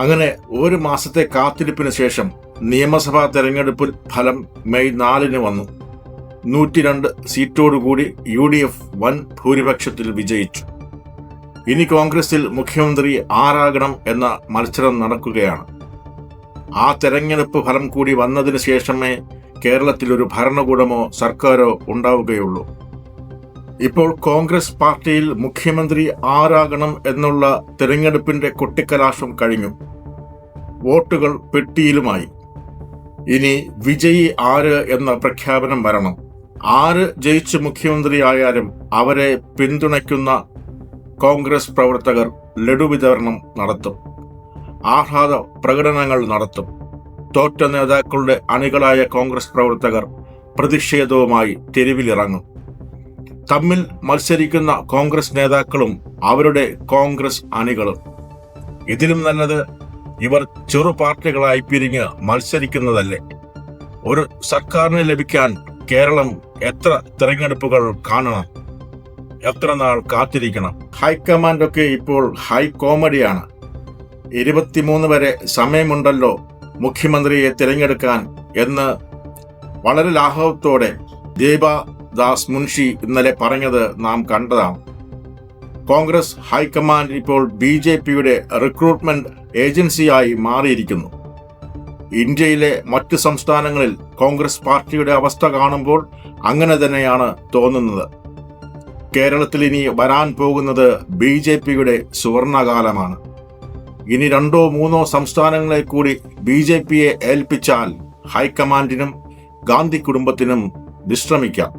അങ്ങനെ ഒരു മാസത്തെ കാത്തിരിപ്പിന് ശേഷം നിയമസഭാ തെരഞ്ഞെടുപ്പിൽ ഫലം മെയ് 4 വന്നു. 102 സീറ്റോടുകൂടി UDF വൻ ഭൂരിപക്ഷത്തിൽ വിജയിച്ചു. ഇനി കോൺഗ്രസിൽ മുഖ്യമന്ത്രി ആരാകണം എന്ന മത്സരം നടക്കുകയാണ്. ആ തെരഞ്ഞെടുപ്പ് ഫലം കൂടി വന്നതിന് ശേഷമേ കേരളത്തിൽ ഒരു ഭരണകൂടമോ സർക്കാരോ ഉണ്ടാവുകയുള്ളൂ. ഇപ്പോൾ കോൺഗ്രസ് പാർട്ടിയിൽ മുഖ്യമന്ത്രി ആരാകണം എന്നുള്ള തെരഞ്ഞെടുപ്പിന്റെ കൊട്ടിക്കലാശം കഴിഞ്ഞു. വോട്ടുകൾ പെട്ടിയിലുമായി. ഇനി വിജയി ആര് എന്ന പ്രഖ്യാപനം വരണം. ആര് ജയിച്ച് മുഖ്യമന്ത്രിയായാലും അവരെ പിന്തുണയ്ക്കുന്ന കോൺഗ്രസ് പ്രവർത്തകർ ലഡു വിതരണം നടത്തും, ആഹ്ലാദ പ്രകടനങ്ങൾ നടത്തും. തോറ്റ നേതാക്കളുടെ അണികളായ കോൺഗ്രസ് പ്രവർത്തകർ പ്രതിഷേധവുമായി തെരുവിലിറങ്ങും. തമ്മിൽ മത്സരിക്കുന്ന കോൺഗ്രസ് നേതാക്കളും അവരുടെ കോൺഗ്രസ് അണികളും. ഇതിലും നല്ലത് ഇവർ ചെറു പാർട്ടികളായി പിരിഞ്ഞ് മത്സരിക്കുന്നതല്ലേ? ഒരു സർക്കാരിന് ലഭിക്കാൻ കേരളം എത്ര തെരഞ്ഞെടുപ്പുകൾ കാണണം? എത്ര നാൾ കാത്തിരിക്കണം? ഹൈക്കമാൻഡൊക്കെ ഇപ്പോൾ ഹൈ കോമഡിയാണ്. 23 വരെ സമയമുണ്ടല്ലോ മുഖ്യമന്ത്രിയെ തിരഞ്ഞെടുക്കാൻ എന്ന് വളരെ ലാഘവത്തോടെ ദേബദാസ് മുൻഷി ഇന്നലെ പറഞ്ഞത് നാം കണ്ടതാണ്. കോൺഗ്രസ് ഹൈക്കമാൻഡ് ഇപ്പോൾ BJPയുടെ റിക്രൂട്ട്മെന്റ് ഏജൻസിയായി മാറിയിരിക്കുന്നു. ഇന്ത്യയിലെ മറ്റ് സംസ്ഥാനങ്ങളിൽ കോൺഗ്രസ് പാർട്ടിയുടെ അവസ്ഥ കാണുമ്പോൾ അങ്ങനെ തന്നെയാണ് തോന്നുന്നത്. കേരളത്തിൽ ഇനി വരാൻ പോകുന്നത് BJPയുടെ സുവർണകാലമാണ്. ഇനി 2-3 സംസ്ഥാനങ്ങളെ കൂടി BJPയെ ഏൽപ്പിച്ചാൽ ഹൈക്കമാൻഡിനും ഗാന്ധി കുടുംബത്തിനും വിശ്രമിക്കാം.